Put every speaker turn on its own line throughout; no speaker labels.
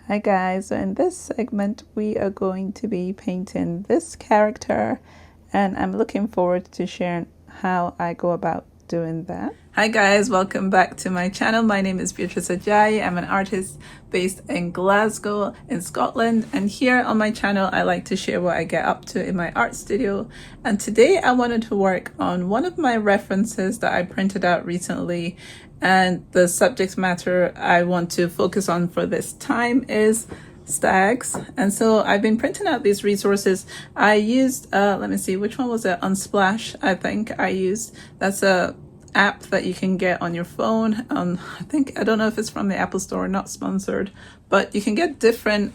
Hi guys, so in this segment we are going to be painting this character and I'm looking forward to sharing how I go about doing that. Hi guys, welcome back to my channel. My name is Beatrice Ajayi. I'm an artist based in Glasgow in Scotland, and here on my channel I like to share what I get up to in my art studio. And today I wanted to work on one of my references that I printed out recently, and the subject matter I want to focus on for this time is stags. And so I've been printing out these resources. I used let me see, which one was it? Unsplash, I think I used. That's a app that you can get on your phone. I don't know if it's from the Apple Store, not sponsored, but you can get different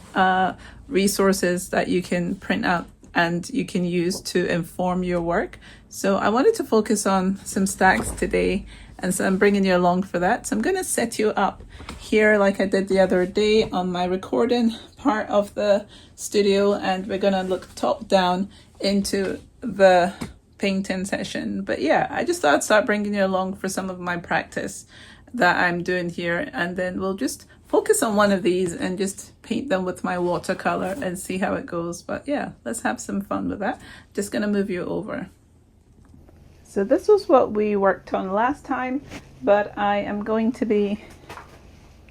resources that you can print out and you can use to inform your work. So I wanted to focus on some stags today, and so I'm bringing you along for that. So I'm going to set you up here like I did the other day on my recording part of the studio, and we're going to look top down into the painting session. But yeah, I just thought I'd start bringing you along for some of my practice that I'm doing here, and then we'll just focus on one of these and just paint them with my watercolor and see how it goes. But yeah, let's have some fun with that. Just gonna move you over. So this was what we worked on last time, but I am going to be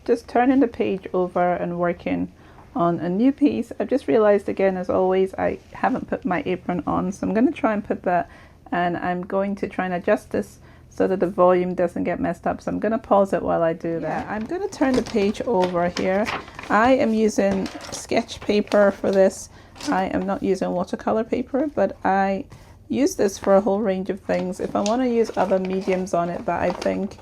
just turning the page over and working on a new piece. I've just realized again, as always, I haven't put my apron on, so I'm going to try and put that, and I'm going to try and adjust this so that the volume doesn't get messed up. So I'm going to pause it while I do that. I'm going to turn the page over here. I am using sketch paper for this. I am not using watercolor paper, but I use this for a whole range of things. If I want to use other mediums on it that I think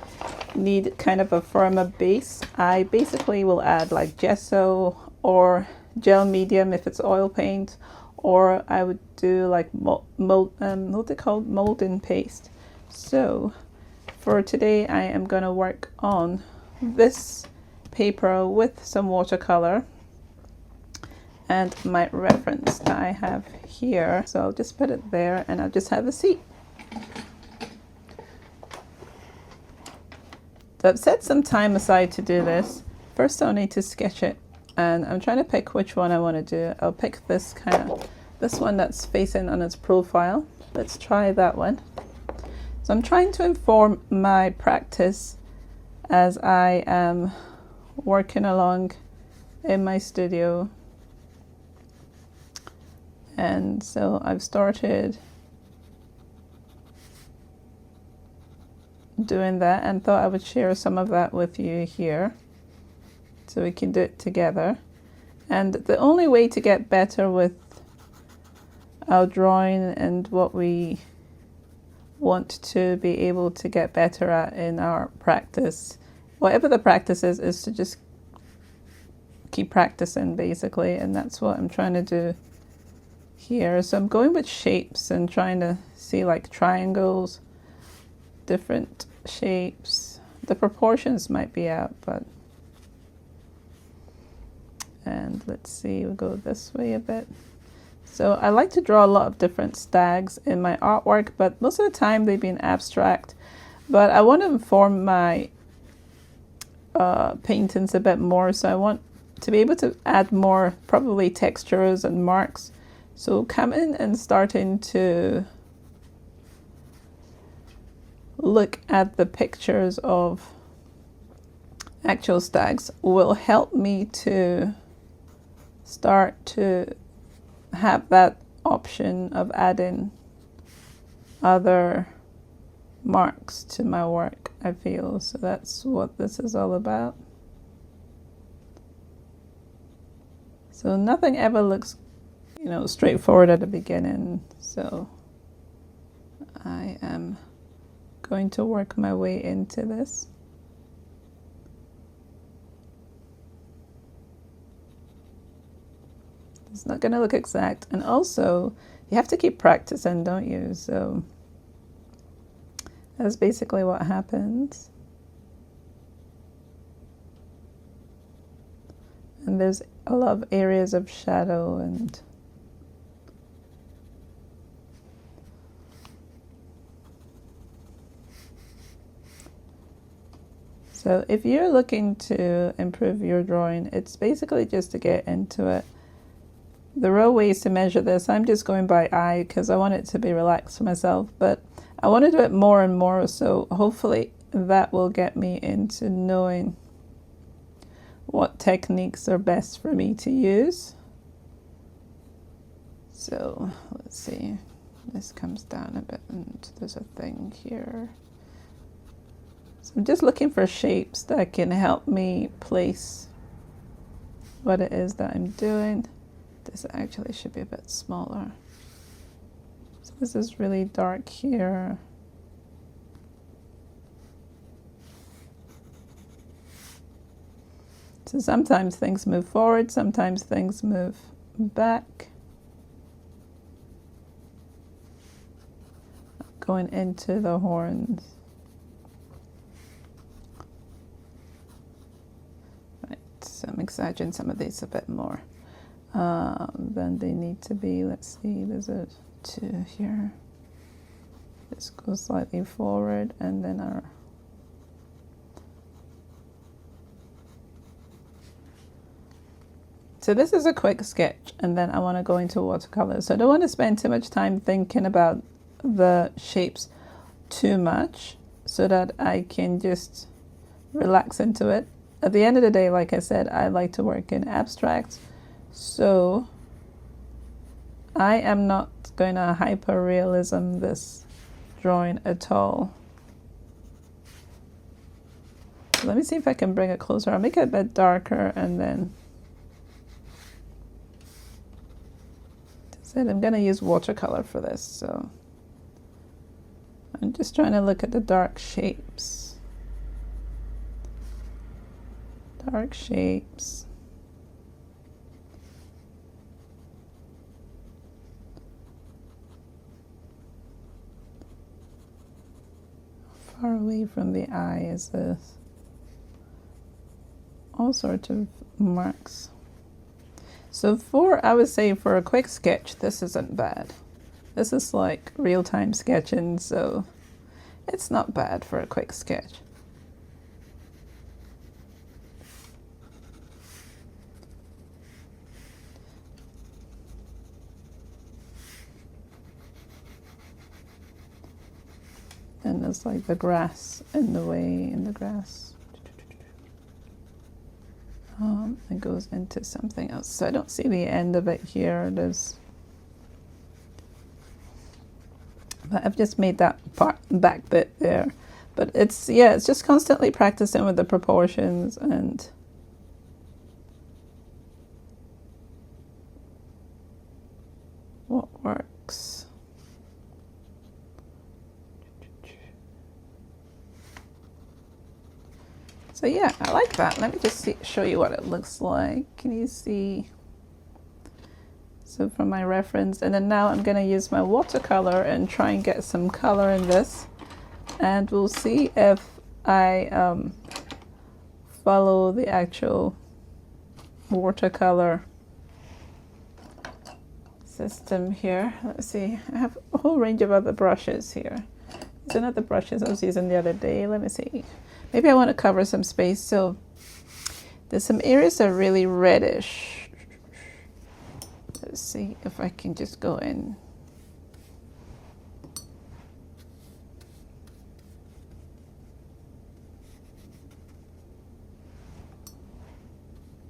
need kind of a firmer base, I basically will add like gesso or gel medium if it's oil paint, or I would do like what they call molding paste. So for today I am going to work on this paper with some watercolor and my reference that I have here. So I'll just put it there and I'll just have a seat. So I've set some time aside to do this. First I'll need to sketch it, and I'm trying to pick which one I want to do. I'll pick this one that's facing on its profile. Let's try that one. So I'm trying to inform my practice as I am working along in my studio. And so I've started doing that and thought I would share some of that with you here so we can do it together. And the only way to get better with our drawing and what we want to be able to get better at in our practice, whatever the practice is to just keep practicing basically, and that's what I'm trying to do here. So I'm going with shapes and trying to see like triangles, different shapes. The proportions might be out, but and let's see, we'll go this way a bit. So I like to draw a lot of different stags in my artwork, but most of the time they've been abstract. But I want to inform my paintings a bit more, so I want to be able to add more probably textures and marks. So coming and starting to look at the pictures of actual stags will help me to start to have that option of adding other marks to my work, I feel. So that's what this is all about. So nothing ever looks, straightforward at the beginning. So I am going to work my way into this. It's not going to look exact, and also you have to keep practicing, don't you? So that's basically what happens. And there's a lot of areas of shadow, and So if you're looking to improve your drawing, it's basically just to get into it. There are ways to measure this. I'm just going by eye because I want it to be relaxed for myself, but I want to do it more and more, so hopefully that will get me into knowing what techniques are best for me to use. So let's see, this comes down a bit and there's a thing here. So I'm just looking for shapes that can help me place what it is that I'm doing. This actually should be a bit smaller. So this is really dark here. So sometimes things move forward, sometimes things move back. Going into the horns. Right, so I'm exaggerating some of these a bit more than they need to be. Let's see, there's a 2 here. This goes slightly forward and then our So this is a quick sketch, and then I want to go into watercolor. So I don't want to spend too much time thinking about the shapes too much so that I can just relax into it. At the end of the day, like I said, I like to work in abstract, so I am not going to hyper-realism this drawing at all. Let me see if I can bring it closer. I'll make it a bit darker and then I'm going to use watercolor for this, so I'm just trying to look at the dark shapes. Dark shapes. How far away from the eye is this? All sorts of marks. So I would say for a quick sketch, this isn't bad. This is like real-time sketching, so it's not bad for a quick sketch. And there's like the grass in the way, in the grass. It goes into something else. So I don't see the end of it here. But I've just made that back bit there. But it's just constantly practicing with the proportions and what works. So yeah, I like that. Let me just show you what it looks like. Can you see? So from my reference, and then now I'm going to use my watercolor and try and get some color in this. And we'll see if I follow the actual watercolor system here. Let's see, I have a whole range of other brushes here. These are not the brushes I was using the other day. Let me see. Maybe I want to cover some space, so there's some areas that are really reddish. Let's see if I can just go in.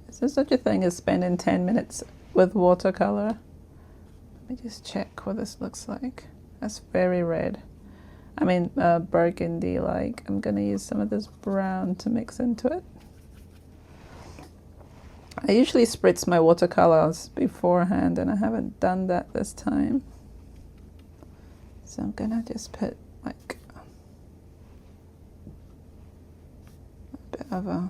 Is there such a thing as spending 10 minutes with watercolor? Let me just check what this looks like. That's very red. I mean, burgundy like. I'm going to use some of this brown to mix into it. I usually spritz my watercolors beforehand, and I haven't done that this time. So I'm going to just put like a bit of a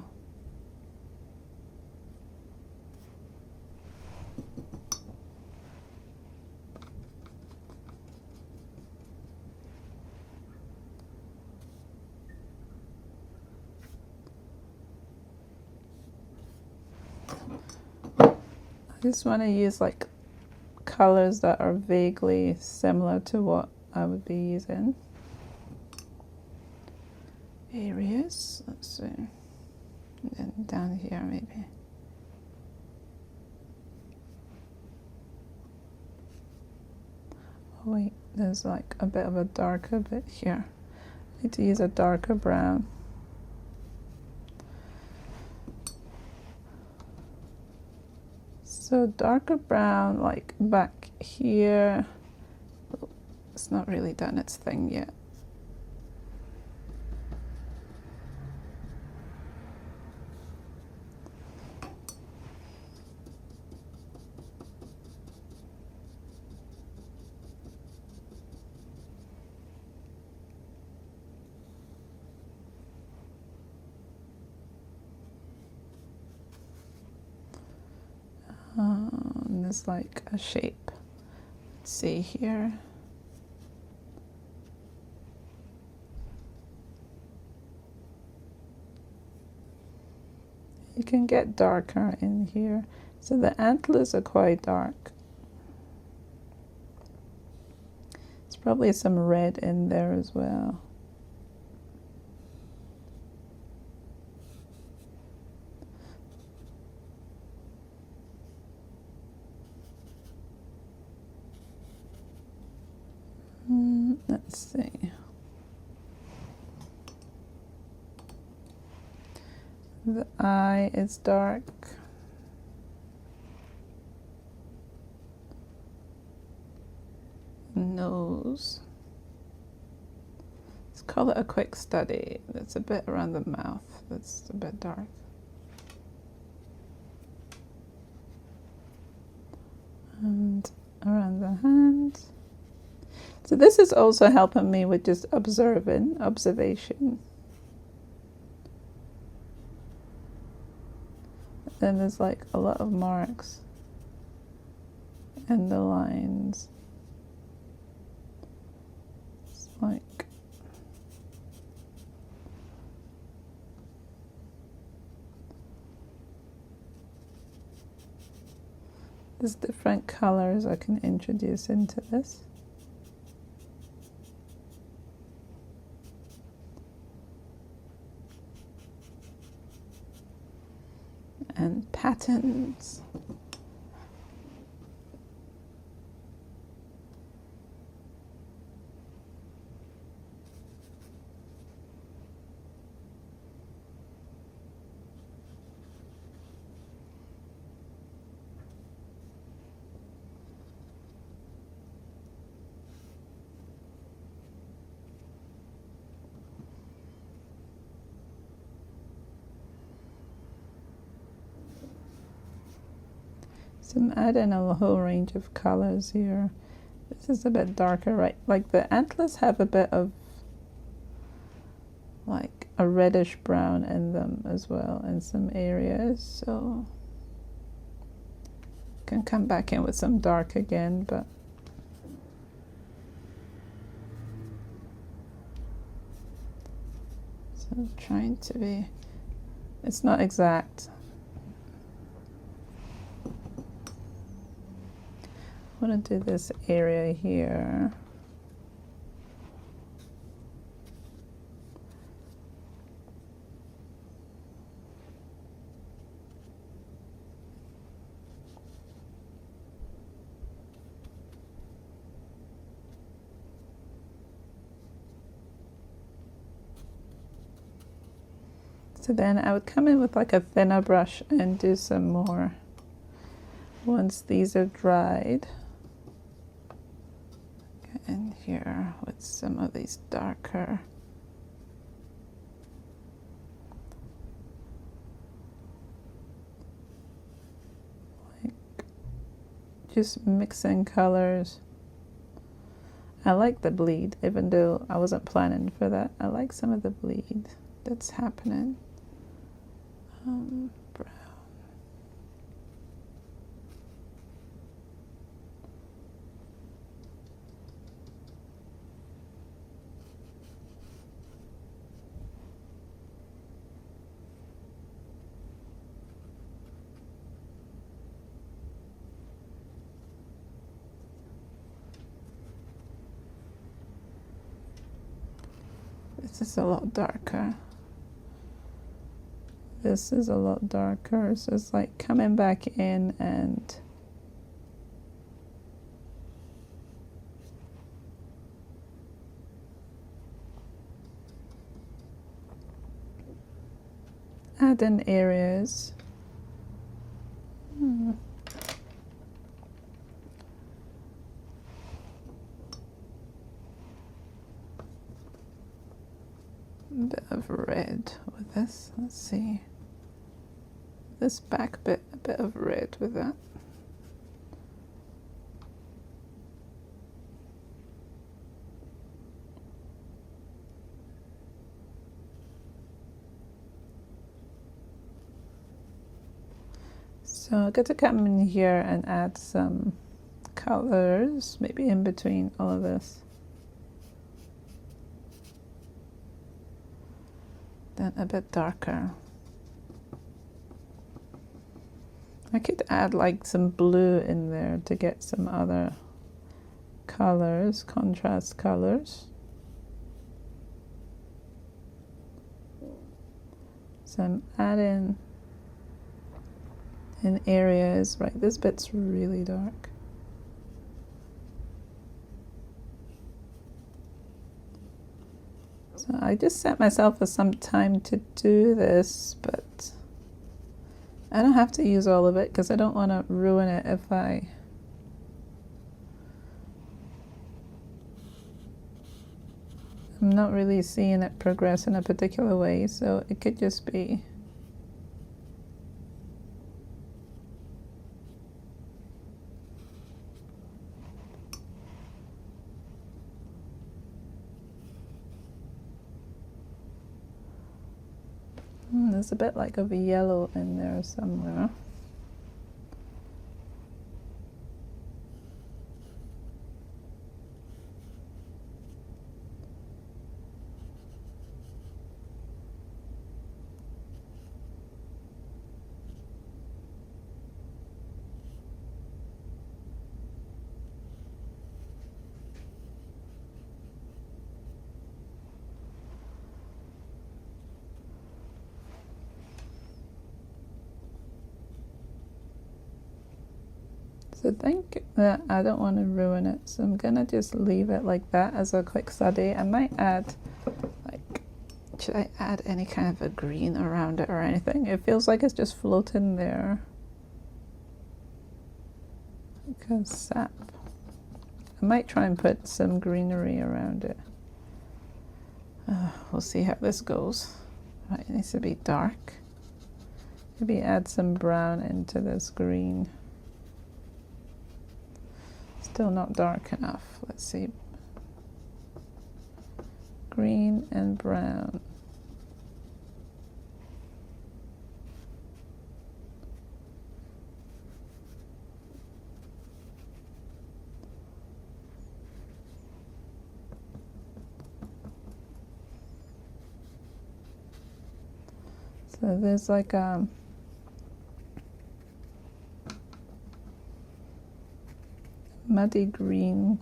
I just want to use like colors that are vaguely similar to what I would be using. areas. Let's see. And then down here maybe. Oh wait, there's like a bit of a darker bit here. I need to use a darker brown. So darker brown, like back here. It's not really done its thing yet. And there's like a shape. Let's see here. You can get darker in here. So the antlers are quite dark. There's probably some red in there as well. Let's see. The eye is dark. Nose. Let's call it a quick study. That's a bit around the mouth. That's a bit dark. And around the hand. So this is also helping me with just observation. Then there's like a lot of marks and the lines. It's like there's different colors I can introduce into this. And patterns. So I'm adding a whole range of colors here. This is a bit darker, right? Like the antlers have a bit of like a reddish brown in them as well in some areas. So can come back in with some dark again, but so trying to be, it's not exact. I want to do this area here. So then I would come in with like a thinner brush and do some more once these are dried. Get in here with some of these darker. Like just mixing colors. I like the bleed, even though I wasn't planning for that. I like some of the bleed that's happening. Brown. This is a lot darker. this is a lot darker, so it's like coming back in and adding areas. A bit of red with this. Let's see. This back bit, a bit of red with that. So I'm going to come in here and add some colors, maybe in between all of this. Then a bit darker. I could add like some blue in there to get some other colors, contrast colors. So I'm adding in areas, right, this bit's really dark. So I just set myself for some time to do this, but I don't have to use all of it because I don't want to ruin it if I'm not really seeing it progress in a particular way, so it could just be there's a bit like of a yellow in there somewhere. So I think that I don't want to ruin it, so I'm gonna just leave it like that as a quick study. I might add, like, should I add any kind of a green around it or anything? It feels like it's just floating there. Like a sap. I might try and put some greenery around it. We'll see how this goes. Right, it needs to be dark. Maybe add some brown into this green. Still not dark enough. Let's see. Green and brown. So there's like a muddy green.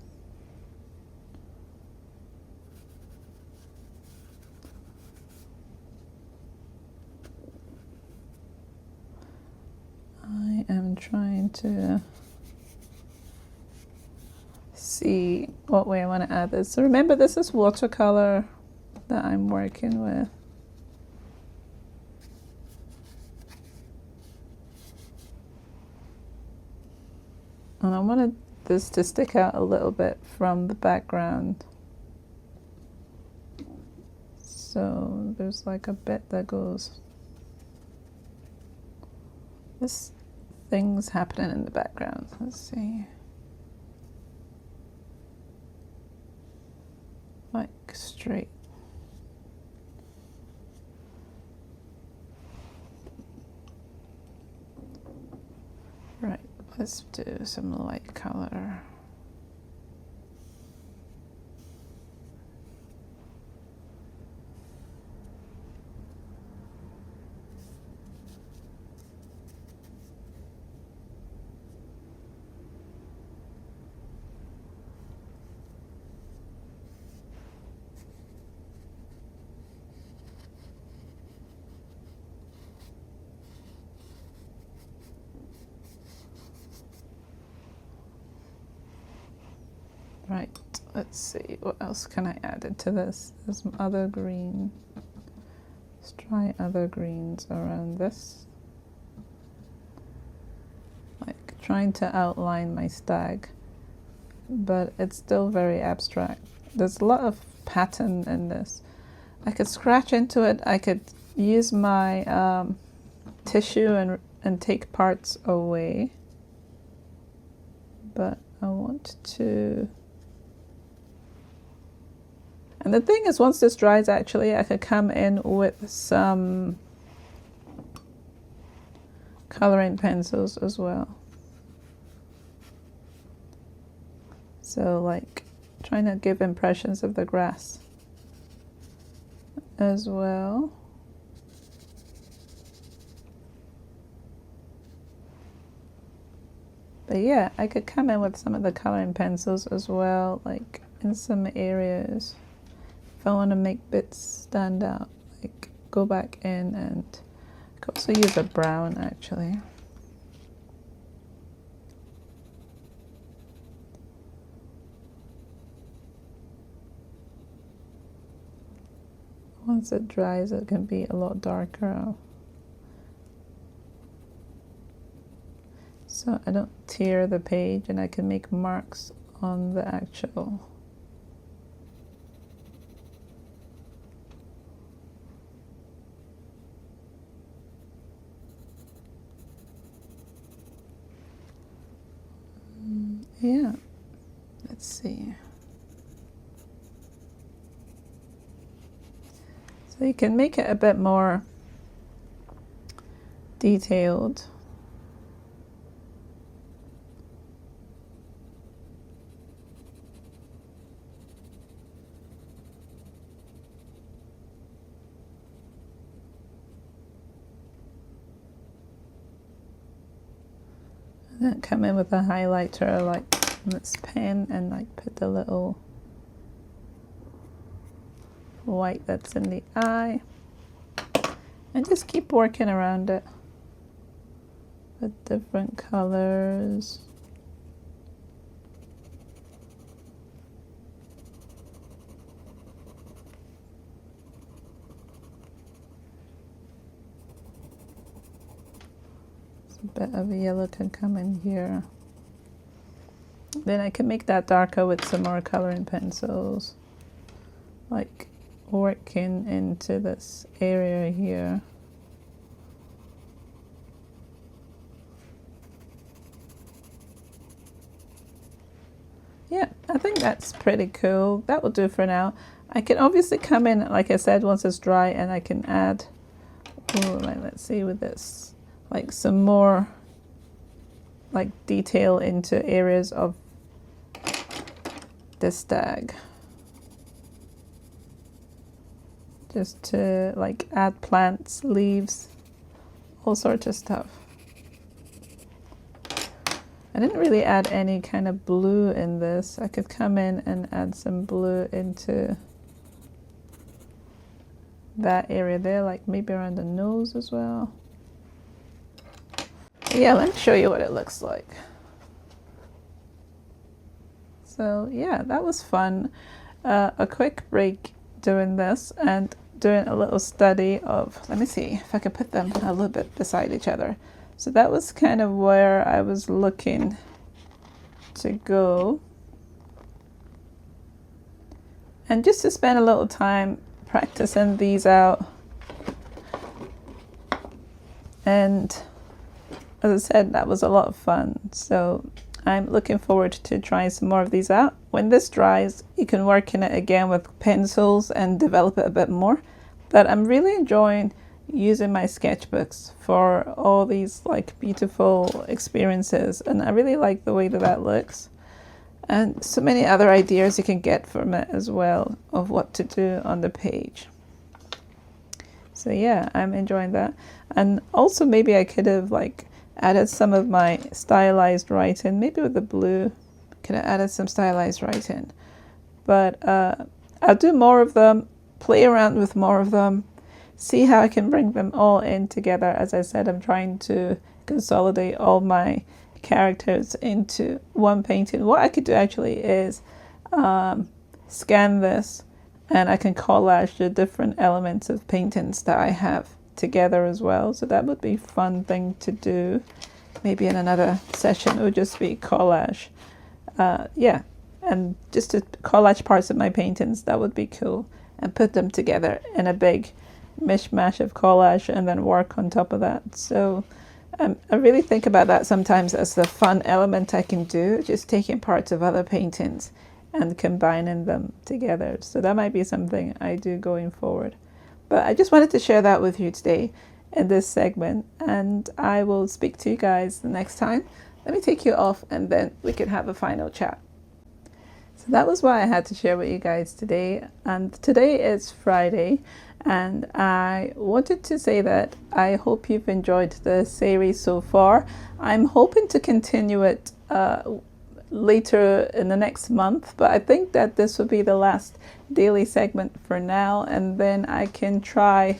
I am trying to see what way I want to add this. So remember, this is watercolor that I'm working with. And I wanted this to stick out a little bit from the background. So there's like a bit that goes, this thing's happening in the background. Let's see. Like straight. Right, let's do some light color. Right, let's see, what else can I add into this? There's some other green. Let's try other greens around this. Like trying to outline my stag, but it's still very abstract. There's a lot of pattern in this. I could scratch into it. I could use my tissue and take parts away. But I want to... And the thing is, once this dries, actually, I could come in with some coloring pencils as well. So like trying to give impressions of the grass as well. But yeah, I could come in with some of the coloring pencils as well, like in some areas. If I want to make bits stand out, like go back in, and I could also use a brown actually. Once it dries, it can be a lot darker. So I don't tear the page, and I can make marks on the actual. Yeah, let's see. So you can make it a bit more detailed. And then come in with a highlighter like this pen and like put the little white that's in the eye, and just keep working around it with different colors. A bit of yellow can come in here. Then I can make that darker with some more coloring pencils, like working into this area here. Yeah, I think that's pretty cool. That will do for now. I can obviously come in, like I said, once it's dry, and I can add, let's see with this, like some more like detail into areas of this stag, just to like add plants, leaves, all sorts of stuff. I didn't really add any kind of blue in this. I could come in and add some blue into that area there, like maybe around the nose as well. Yeah, let me show you what it looks like. So yeah, that was fun. A quick break doing this and doing a little study of, let me see if I can put them a little bit beside each other. So that was kind of where I was looking to go. And just to spend a little time practicing these out. And as I said, that was a lot of fun. So I'm looking forward to trying some more of these out. When this dries, you can work in it again with pencils and develop it a bit more. But I'm really enjoying using my sketchbooks for all these like beautiful experiences, and I really like the way that that looks, and so many other ideas you can get from it as well of what to do on the page. So yeah, I'm enjoying that. And also maybe I could have like added some of my stylized writing, maybe with the blue, could have added some stylized writing. But I'll do more of them, play around with more of them, see how I can bring them all in together. As I said, I'm trying to consolidate all my characters into one painting. What I could do actually is scan this and I can collage the different elements of paintings that I have together as well. So that would be a fun thing to do. Maybe in another session it would just be collage. Yeah, and just to collage parts of my paintings, that would be cool. And put them together in a big mishmash of collage and then work on top of that. So I really think about that sometimes as the fun element I can do, just taking parts of other paintings and combining them together. So that might be something I do going forward. But I just wanted to share that with you today in this segment, and I will speak to you guys the next time. Let me take you off and then we can have a final chat. So that was what I had to share with you guys today. And today is Friday, and I wanted to say that I hope you've enjoyed the series so far. I'm hoping to continue it later in the next month, but I think that this will be the last daily segment for now, and then I can try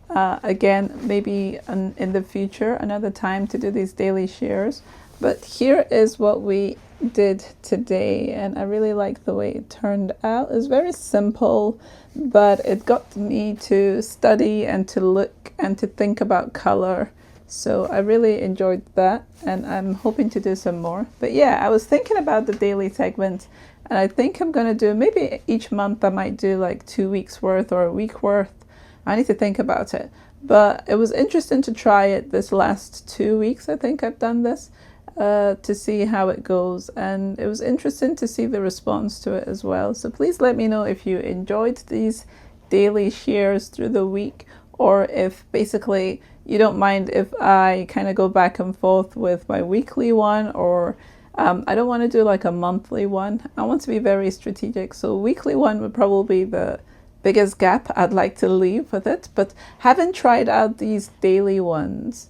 again maybe in the future another time to do these daily shares. But here is what we did today, and I really like the way it turned out. It's very simple, but it got me to study and to look and to think about color. So I really enjoyed that, and I'm hoping to do some more. But yeah, I was thinking about the daily segments, and I think I'm going to do maybe each month I might do like 2 weeks worth or a week worth. I need to think about it. But it was interesting to try it this last 2 weeks. I think I've done this to see how it goes, and it was interesting to see the response to it as well. So please let me know if you enjoyed these daily shares through the week, or if basically you don't mind if I kind of go back and forth with my weekly one, or I don't want to do like a monthly one. I want to be very strategic. So weekly one would probably be the biggest gap I'd like to leave with it. But having tried out these daily ones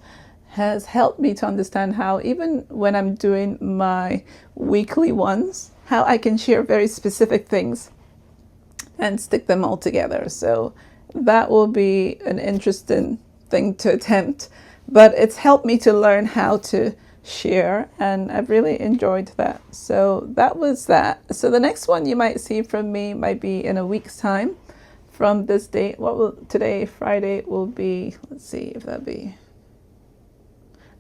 has helped me to understand how, even when I'm doing my weekly ones, how I can share very specific things and stick them all together. So that will be an interesting thing to attempt, but it's helped me to learn how to share, and I've really enjoyed that. So that was that. So the next one you might see from me might be in a week's time from this date. What will today, Friday, will be, let's see if that be,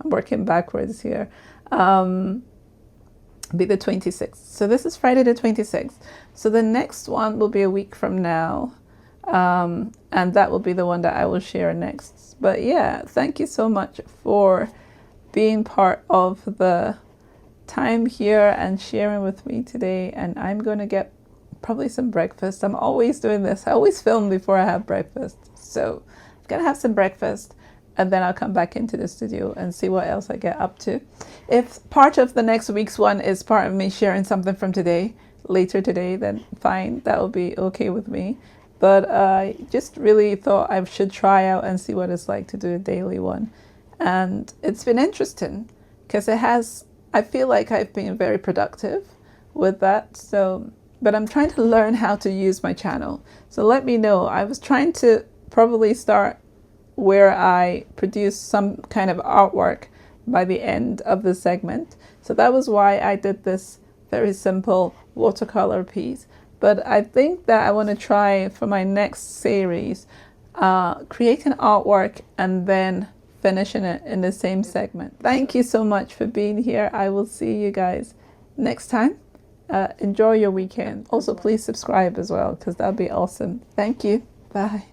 I'm working backwards here, be the 26th. So this is Friday the 26th. So the next one will be a week from now, and that will be the one that I will share next. But yeah, thank you so much for being part of the time here and sharing with me today. And I'm going to get probably some breakfast. I'm always doing this. I always film before I have breakfast. So I'm going to have some breakfast, and then I'll come back into the studio and see what else I get up to. If part of the next week's one is part of me sharing something from today, later today, then fine, that will be okay with me. But I just really thought I should try out and see what it's like to do a daily one. And it's been interesting because I feel like I've been very productive with that. So, but I'm trying to learn how to use my channel. So let me know. I was trying to probably start where I produce some kind of artwork by the end of the segment. So that was why I did this very simple watercolor piece. But I think that I want to try for my next series, creating artwork and then finishing it in the same segment. Thank you so much for being here. I will see you guys next time. Enjoy your weekend. Also, please subscribe as well, because that'll be awesome. Thank you. Bye.